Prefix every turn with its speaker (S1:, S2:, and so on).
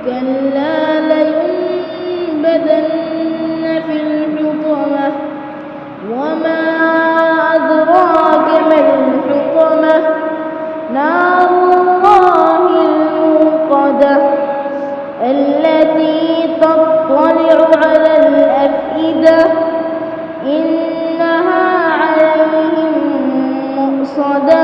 S1: كلا لينبذن في الحطمة وما أدراك ما الحطمة نار الله الموقدة التي تطلع على الأفئدة إنها عليهم مؤصدة